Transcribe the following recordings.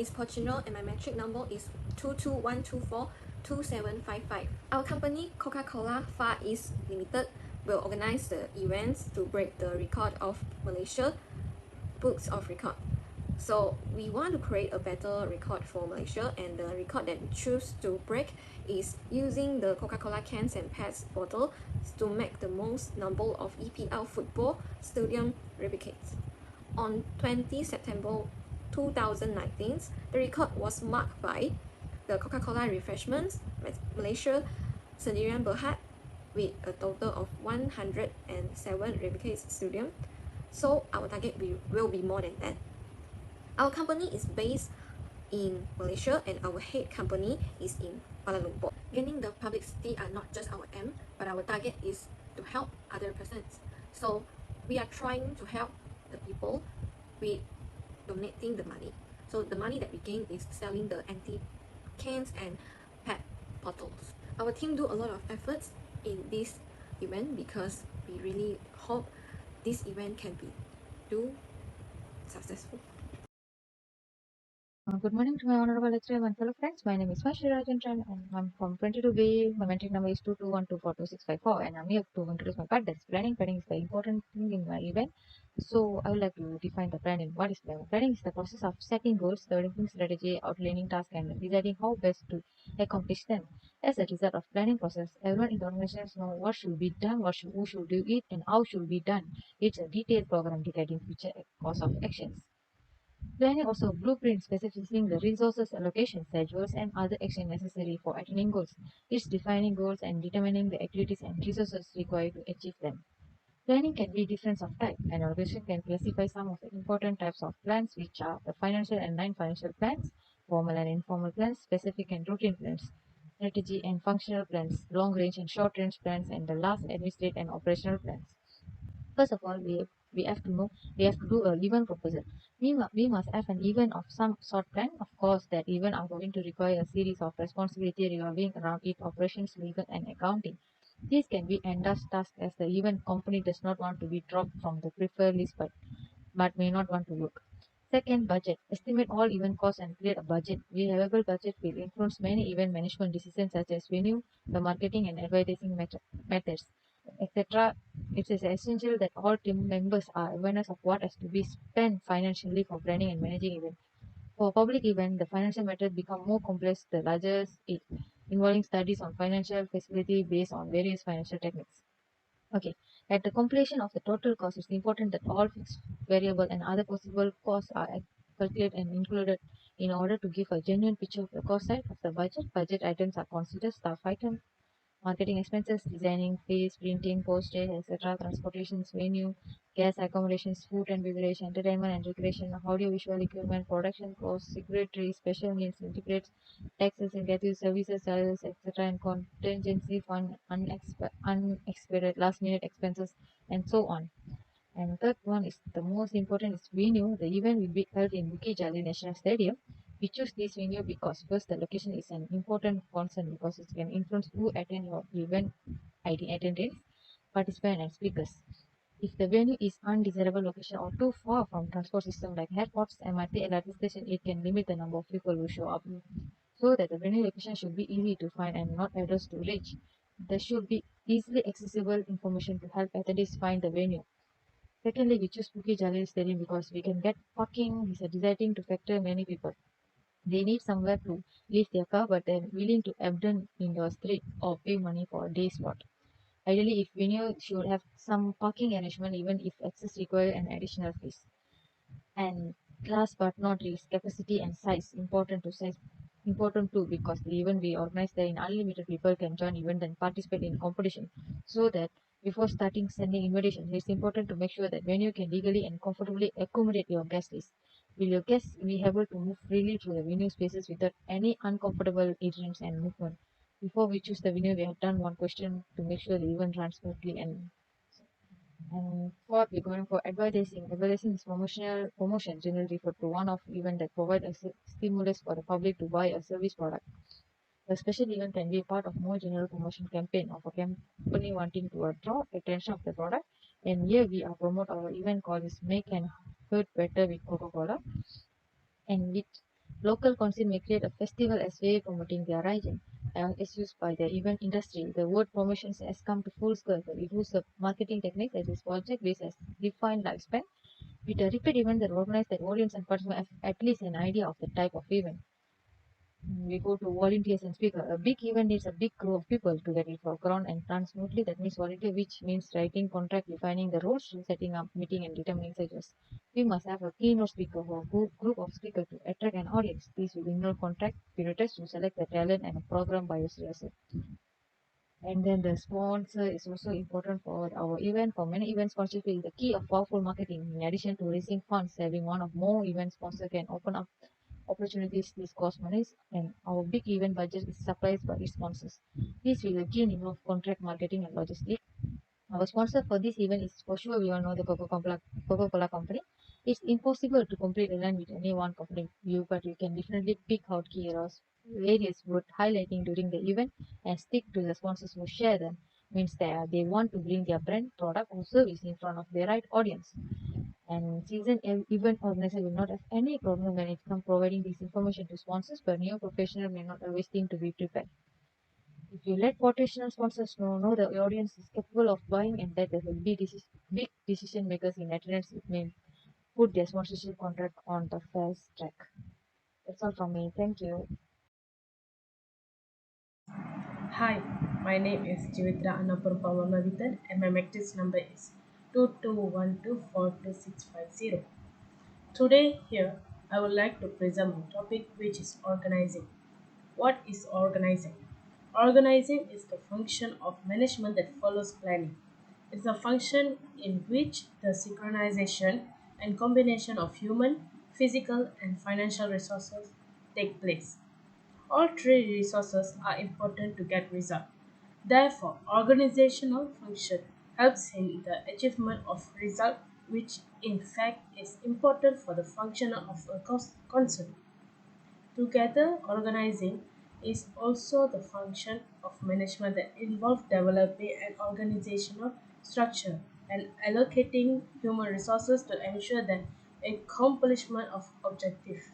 is Porcino and my metric number is 221242755. Our company, Coca-Cola Far East Limited, will organize the events to break the record of Malaysia books of record. So we want to create a better record for Malaysia, and the record that we choose to break is using the Coca-Cola cans and PET bottle to make the most number of EPL football stadium replicates. On 20 September 2019, the record was marked by the Coca-Cola Refreshments Malaysia Sdn Berhad with a total of 107 replicates stadium. So our target will be more than that. Our company is based in Malaysia and our head company is in Kuala Lumpur. Gaining the publicity are not just our aim, but our target is to help other persons. So we are trying to help the people with donating the money. So the money that we gain is selling the empty cans and PET bottles. Our team do a lot of efforts in this event because we really hope this event can be successful. Good morning to my honorable lecturer and fellow friends. My name is Vashi Rajendran and I'm from 22B. My metric number is 221242654 and I'm here to introduce my part. That's planning. Planning is the important thing in my event. So I would like to define the planning. What is planning? Planning is the process of setting goals, developing strategy, outlining tasks, and deciding how best to accomplish them. As a result of planning process, everyone in the organization knows what should be done, who should do it, and how should be done. It's a detailed program detailing future course of actions. Planning also blueprints specifying the resources allocation schedules and other action necessary for attaining goals. It's defining goals and determining the activities and resources required to achieve them. Planning can be different of type. An organization can classify some of the important types of plans, which are the financial and non-financial plans, formal and informal plans, specific and routine plans, strategy and functional plans, long-range and short-range plans, and the last, administrative and operational plans. First of all, we have to know we have to do a event proposal. We must have an event of some sort plan. Of course, that event are going to require a series of responsibility revolving around its operations, legal, and accounting. These can be endless tasks as the event company does not want to be dropped from the preferred list but may not want to look. Second, budget. Estimate all event costs and create a budget. The available budget will influence many event management decisions such as venue, the marketing and advertising methods, etc. It is essential that all team members are awareness of what has to be spent financially for planning and managing events. For a public event, the financial method become more complex the larger it, involving studies on financial feasibility based on various financial techniques. Okay, at the completion of the total cost, it's important that all fixed, variable, and other possible costs are calculated and included in order to give a genuine picture of the cost side of the budget. Budget items are considered staff items, marketing expenses, designing fees, printing, postage, etc., transportations, venue, gas, accommodations, food and beverage, entertainment and recreation, audio-visual equipment, production costs, secretary, special needs, integrates, taxes and gratuity services, charges, etc., and contingency fund, unexpected last-minute expenses, and so on. And third one is the most important is venue. The event will be held in Bukit Jalil National Stadium. We choose this venue because first the location is an important concern because it can influence who attend your event, attendance, participants and speakers. If the venue is undesirable location or too far from transport system like airports, MRT, LRT station, it can limit the number of people who show up. So that the venue location should be easy to find and not address to reach. There should be easily accessible information to help attendees find the venue. Secondly, we choose Bukit Jalil Stadium because we can get parking is a deciding to factor many people. They need somewhere to leave their car, but they're willing to abandon in your street or pay money for a day spot. Ideally, if venue should have some parking arrangement, even if access require an additional fees. And last but not least, capacity and size important too because the event we organize there in unlimited people can join event and participate in competition. So that before starting sending invitations, it's important to make sure that venue can legally and comfortably accommodate your guest list. Will your guests be able to move freely through the venue spaces without any uncomfortable entrance and movement? Before we choose the venue, we have done one question to make sure the event runs smoothly and fourth, we're going for advertising. Advertising is promotion generally referred to one of event that provide a stimulus for the public to buy a service product. A special event can be a part of more general promotion campaign of a company wanting to draw attention of the product. And here we are promote our event called is Make and Hurt Better with Coca-Cola. And Local council may create a festival as way of promoting their region. As used by the event industry, the word promotions has come to full circle. It was a marketing technique that is project based as defined lifespan. With a repeat event that organize that audience and participants have at least an idea of the type of event. We go to volunteers and speaker. A big event needs a big crew of people to get it for ground and run smoothly. That means volunteer, which means writing contract, defining the rules, setting up meeting and determining suggest. We must have a keynote speaker or group of speakers to attract an audience. These will involve contract periodized to select the talent and a program by yourself. And then the sponsor is also important for our event. For many events, sponsorship is the key of powerful marketing. In addition to raising funds, having one or more event sponsor can open up opportunities. This cost money, and our big event budget is supplied by its sponsors. This will again involve contract marketing and logistics. Our sponsor for this event is for sure we all know the Coca-Cola company. It's impossible to complete a line with any one company view, but you can definitely pick out key areas worth highlighting during the event and stick to the sponsors who share them. Means that they want to bring their brand, product, or service in front of the right audience. And event organizer will not have any problem when it comes providing this information to sponsors, but new professional may not always seem to be prepared. If you let potential sponsors know the audience is capable of buying and that there will be big decision makers in attendance, it may put their sponsorship contract on the fast track. That's all from me. Thank you. Hi, my name is Jivitra Annapurpavamavitan and my matrix number is 2212422650. Today here I would like to present my topic which is organizing. What is organizing? Organizing is the function of management that follows planning. It's a function in which the synchronization and combination of human, physical and financial resources take place. All three resources are important to get result. Therefore, organizational function helps in the achievement of result which in fact is important for the function of a concern. Together, organizing is also the function of management that involves developing an organizational structure and allocating human resources to ensure the accomplishment of objectives.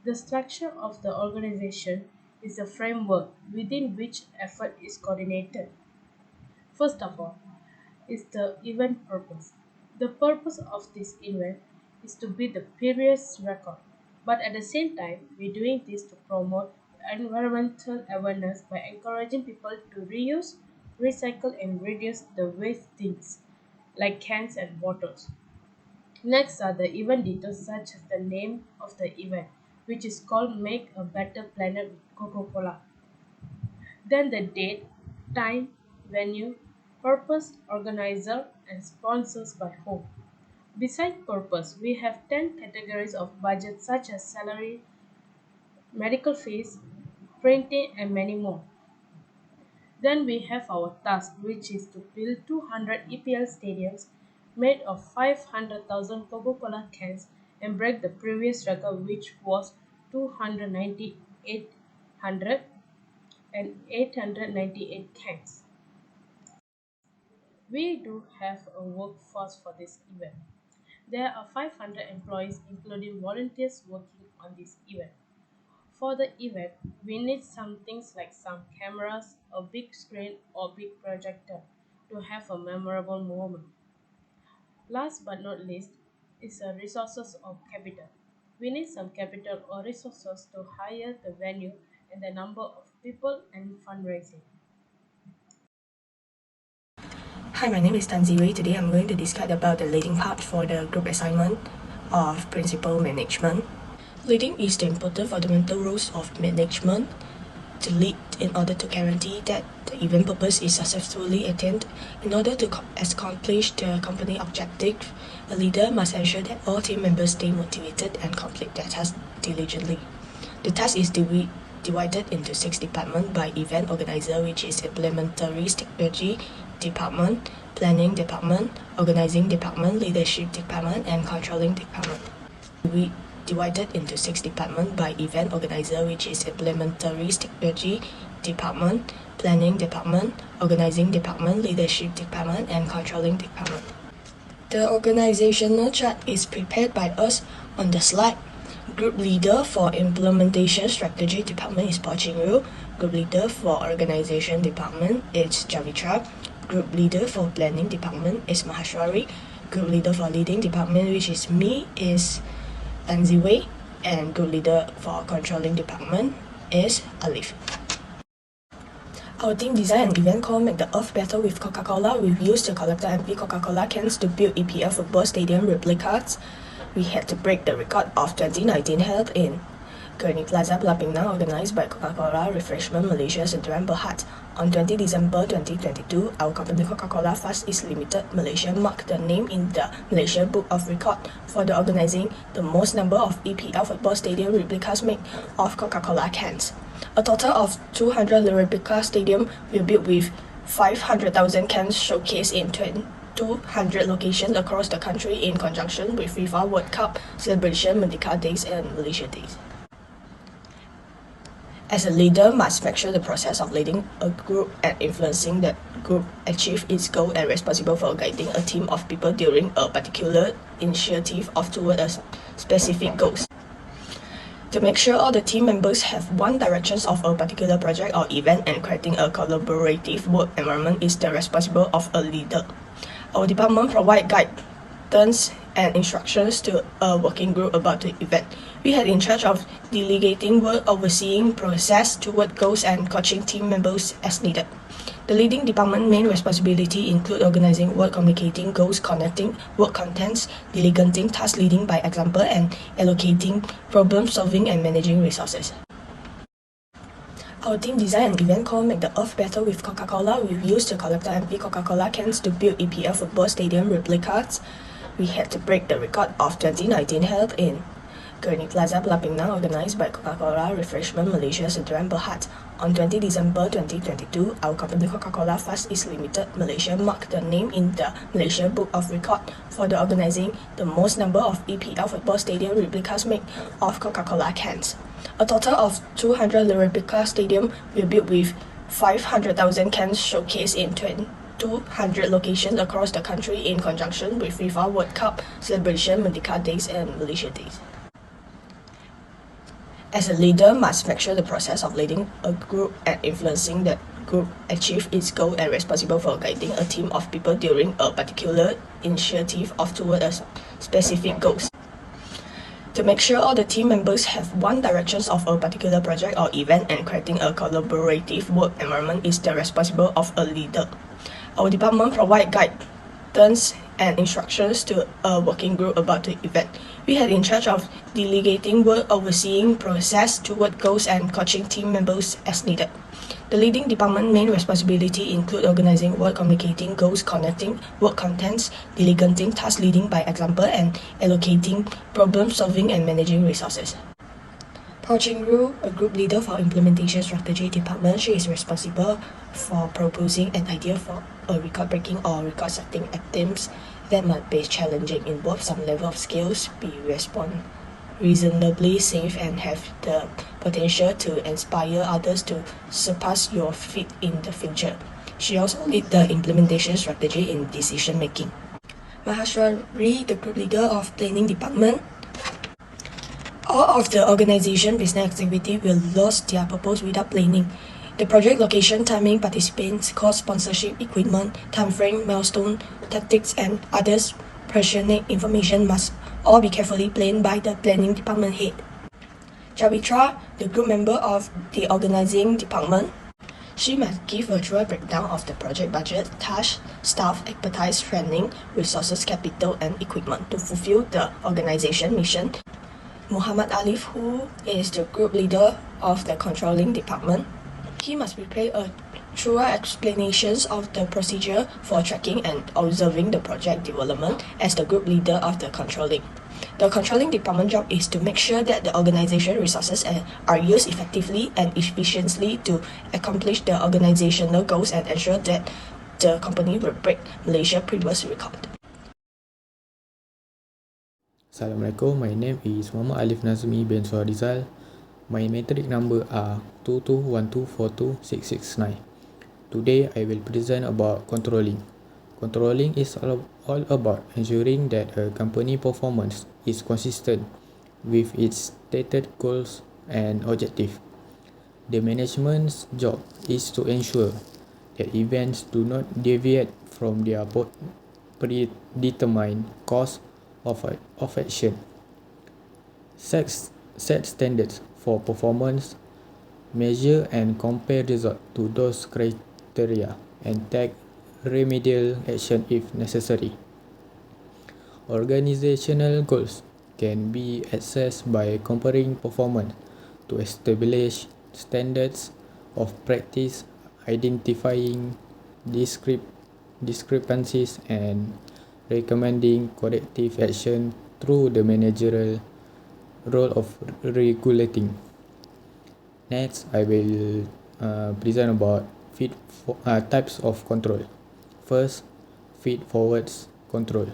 The structure of the organization is a framework within which effort is coordinated. First of all, is the event purpose. The purpose of this event is to be the previous record, but at the same time, we're doing this to promote environmental awareness by encouraging people to reuse, recycle, and reduce the waste things like cans and bottles. Next are the event details such as the name of the event, which is called Make a Better Planet with Coca-Cola. Then the date, time, venue, purpose, organizer, and sponsors by whom. Beside purpose, we have 10 categories of budget such as salary, medical fees, printing, and many more. Then we have our task, which is to build 200 EPL stadiums made of 500,000 Coca-Cola cans and break the previous record, which was 298,800 and 898 cans. We do have a workforce for this event. There are 500 employees, including volunteers working on this event. For the event, we need some things like some cameras, a big screen, or big projector to have a memorable moment. Last but not least is the resources of capital. We need some capital or resources to hire the venue and the number of people and fundraising. Hi, my name is Tan Ziwei. Today I'm going to discuss about the leading part for the group assignment of principal management. Leading is the important fundamental rules of management to lead in order to guarantee that the event purpose is successfully attained. In order to accomplish the company objective, a leader must ensure that all team members stay motivated and complete their task diligently. The task is divided into 6 departments by event organizer, which is implementary strategy department, planning department, organizing department, leadership department, and controlling department. We divided into 6 departments by event organizer, which is implementary strategy department, planning department, organizing department, leadership department, and controlling department. The organizational chart is prepared by us on the slide. Group Leader for Implementation Strategy Department is Paul Ching-ru. Group Leader for Organization Department is Javitra. Group Leader for Planning Department is Mahashwari. Group Leader for Leading Department, which is me, is Tan Ziwei. And Group Leader for Controlling Department is Alif. Our team designed an event called Make the Earth Better with Coca-Cola. We used the collector empty Coca-Cola cans to build EPL football stadium replicas. We had to break the record of 2019 held in Gurney Plaza, Pulau Pinang, organized by Coca-Cola Refreshment Malaysia Sdn Bhd. On 20 December 2022, our company Coca-Cola Fast East Limited Malaysia marked the name in the Malaysia Book of Record for the organizing the most number of EPL football stadium replicas made of Coca-Cola cans. A total of 200 replica stadium will built with 500,000 cans showcased in 200 locations across the country in conjunction with FIFA World Cup celebration, Merdeka Days and Malaysia Days. As a leader must make sure the process of leading a group and influencing that group achieve its goal and responsible for guiding a team of people during a particular initiative of toward a specific goals. To make sure all the team members have one direction of a particular project or event and creating a collaborative work environment is the responsibility of a leader. Our department provide guidance and instructions to a working group about the event. We had in charge of delegating work, overseeing process toward goals and coaching team members as needed. The leading department main responsibility include organizing work, communicating goals, connecting work contents, delegating task, leading by example, and allocating problem solving and managing resources. Our team designed an event called Make the Earth Better with Coca-Cola. We used the collector empty Coca-Cola cans to build EPL football stadium replicas. We had to break the record of 2019 held in Gurney Plaza, Pulau Pinang, organized by Coca-Cola Refreshment Malaysia Sdn Bhd. On 20 December 2022, our company Coca-Cola Fast East Limited Malaysia marked the name in the Malaysia Book of Record for the organizing the most number of EPL football stadium replicas made of Coca-Cola cans. A total of 200 replica stadium will built with 500,000 cans showcased in 200 locations across the country in conjunction with FIFA World Cup celebration, Merdeka Days and Malaysia Days. As a leader must make sure the process of leading a group and influencing that group achieve its goal and responsible for guiding a team of people during a particular initiative of toward a specific goals. To make sure all the team members have one direction of a particular project or event and creating a collaborative work environment is the responsibility of a leader. Our department provide guidance and instructions to a working group about the event. We had in charge of delegating work, overseeing process toward goals and coaching team members as needed. The leading department main responsibility include organizing work, communicating goals, connecting work contents, delegating tasks, leading by example, and allocating problem solving and managing resources. Paul Ching-ru, a group leader for Implementation Strategy Department, she is responsible for proposing an idea for a record-breaking or record-setting items that might be challenging, involve some level of skills, be reasonably safe, and have the potential to inspire others to surpass your feat in the future. She also lead the implementation strategy in decision-making. Mahashwari, the group leader of Planning Department, all of the organization business activity will lose their purpose without planning. The project location, timing, participants, cost, sponsorship, equipment, timeframe, milestone, tactics, and others pertinent information must all be carefully planned by the planning department head. Javitra, the group member of the organizing department, she must give a thorough breakdown of the project budget, task, staff, expertise, training, resources, capital, and equipment to fulfill the organization mission. Muhammad Alif, who is the group leader of the controlling department, he must prepare a thorough explanations of the procedure for tracking and observing the project development as the group leader of the controlling. The controlling department job is to make sure that the organization resources are used effectively and efficiently to accomplish the organizational goals and ensure that the company will break Malaysia's previous record. Assalamualaikum, my name is Muhammad Alif Nazmi bin Suharizal. My metric number are 2212426669. Today I will present about controlling. Controlling is all about ensuring that a company performance is consistent with its stated goals and objectives. The management's job is to ensure that events do not deviate from their predetermined course of action. Set standards for performance, measure and compare results to those criteria, and take remedial action if necessary. Organizational goals can be assessed by comparing performance to establish standards of practice, identifying discrepancies, and recommending corrective action through the managerial role of regulating. Next, I will present about types of control. First, feed-forwards control.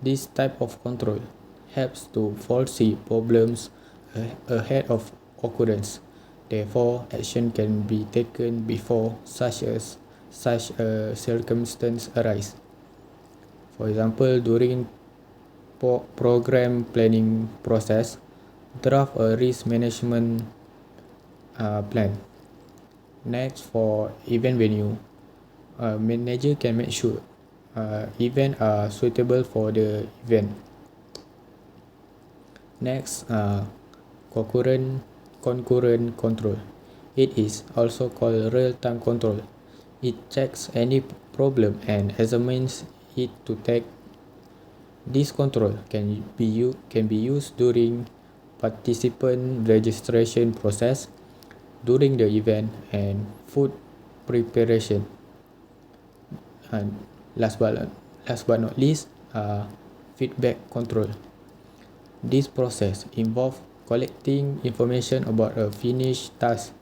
This type of control helps to foresee problems ahead of occurrence. Therefore, action can be taken before such a circumstance arise. For example, during program planning process, draft a risk management plan. Next, for event venue, a manager can make sure events are suitable for the event. Next, concurrent control. It is also called real-time control. It checks any problem and examines it to take. This control can be used during participant registration process, during the event, and food preparation. And last but not least, feedback control. This process involves collecting information about a finished task,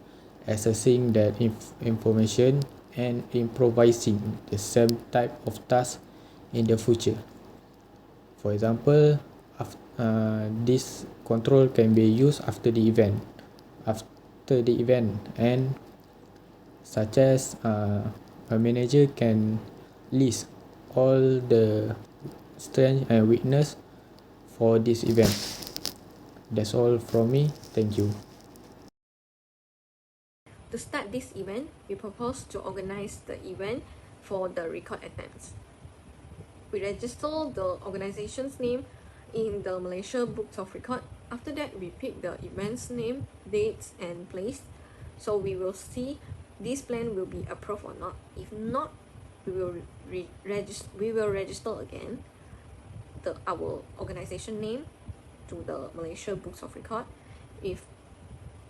assessing that information, and improvising the same type of task in the future. For example, this control can be used after the event. And such as a manager can list all the strengths and weakness for this event. That's all from me. Thank you. To start this event, we propose to organize the event for the record attempts. We register the organization's name in the Malaysia Books of Record. After that, we pick the event's name, dates, and place. So we will see this plan will be approved or not. If not, we will register again our organization name to the Malaysia Books of Record. If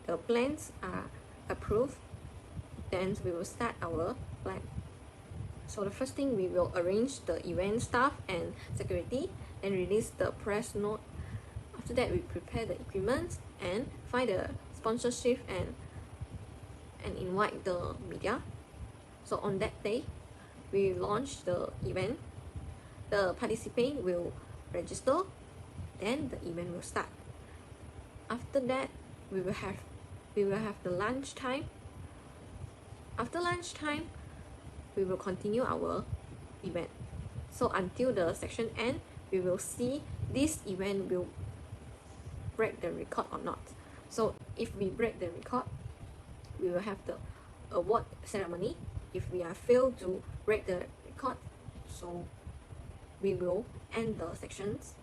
the plans are approved, then we will start our plan. So the first thing, we will arrange the event staff and security, and release the press note. After that, we prepare the equipment and find the sponsorship and invite the media. So on that day, we launch the event. The participant will register, then the event will start. After that, we will have the lunch time. After lunch time, we will continue our event. So until the section end, we will see this event will break the record or not. So if we break the record, we will have the award ceremony. If we are failed to break the record, so we will end the sections